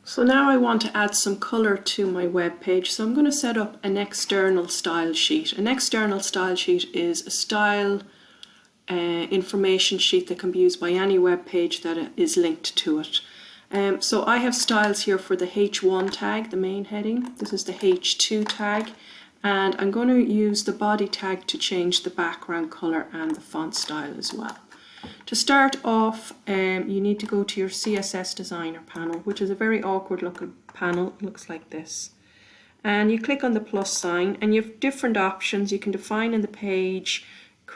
So now I want to add some color to my web page, so I'm going to set up an external style sheet. An external style sheet is a style information sheet that can be used by any web page that is linked to it. So I have styles here for the H1 tag, the main heading. This is the H2 tag, and I'm going to use the body tag to change the background color and the font style as well. To start off, you need to go to your CSS Designer panel, which is a very awkward looking panel. It looks like this. And you click on the plus sign, and you have different options. You can define in the page,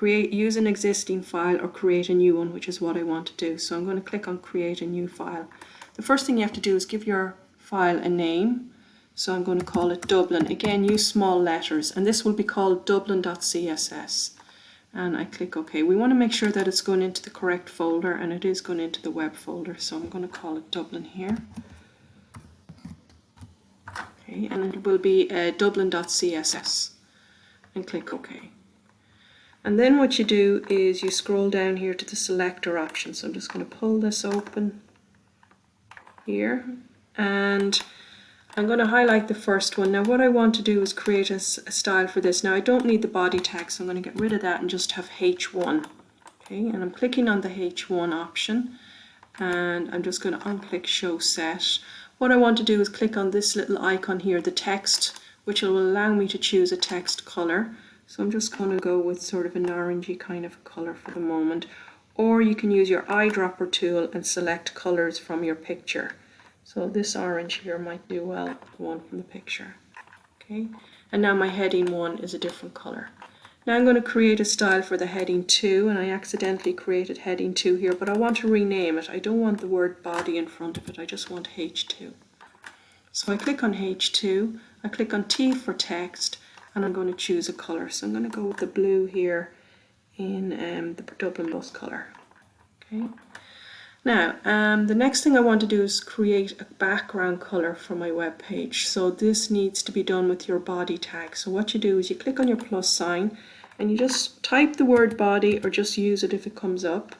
use an existing file, or create a new one, which is what I want to do. So I'm going to click on create a new file. The first thing you have to do is give your file a name. So I'm going to call it Dublin. Again, use small letters, and this will be called dublin.css. And I click OK. We want to make sure that it's going into the correct folder, and it is going into the web folder, so I'm going to call it Dublin here. Okay, and it will be dublin.css, and click OK. And then what you do is you scroll down here to the selector option. So I'm just going to pull this open here, and I'm going to highlight the first one. Now what I want to do is create a style for this. Now I don't need the body tag, so I'm going to get rid of that and just have H1. Okay, and I'm clicking on the H1 option, and I'm just going to unclick show set. What I want to do is click on this little icon here, the text, which will allow me to choose a text color. So I'm just going to go with sort of an orangey kind of color for the moment. Or you can use your eyedropper tool and select colors from your picture. So this orange here might do well, the one from the picture. Okay, and now my heading 1 is a different color. Now I'm going to create a style for the heading 2, and I accidentally created heading 2 here, but I want to rename it. I don't want the word body in front of it, I just want H2. So I click on H2, I click on T for text, and I'm going to choose a color. So I'm going to go with the blue here in the Dublin bus color. Okay. Now, the next thing I want to do is create a background color for my web page. So this needs to be done with your body tag. So what you do is you click on your plus sign, and you just type the word body, or just use it if it comes up.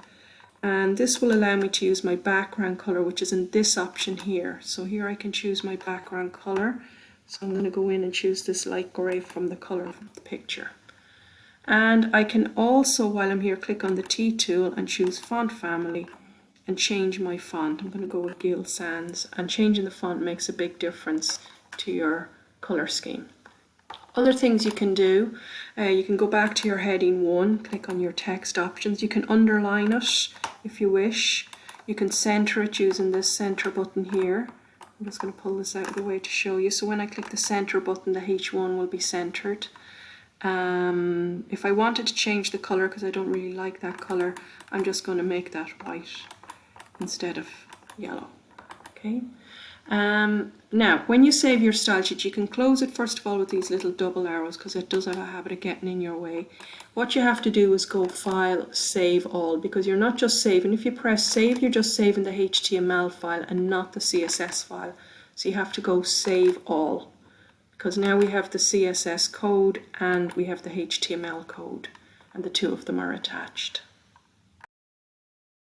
And this will allow me to use my background color, which is in this option here. So here I can choose my background color. So I'm going to go in and choose this light gray from the color of the picture. And I can also, while I'm here, click on the T tool and choose font family and change my font. I'm going to go with Gill Sans, and changing the font makes a big difference to your color scheme. Other things you can do, you can go back to your heading 1, click on your text options. You can underline it if you wish. You can center it using this center button here. I'm just going to pull this out of the way to show you. So when I click the center button, the H1 will be centered. If I wanted to change the color, because I don't really like that color, I'm just going to make that white instead of yellow. Okay. Now when you save your style sheet, you can close it first of all with these little double arrows, because it does have a habit of getting in your way. What you have to do is go File, Save All, because you're not just saving. If you press save, you're just saving the HTML file and not the CSS file. So you have to go Save All, because now we have the CSS code and we have the HTML code, and the two of them are attached.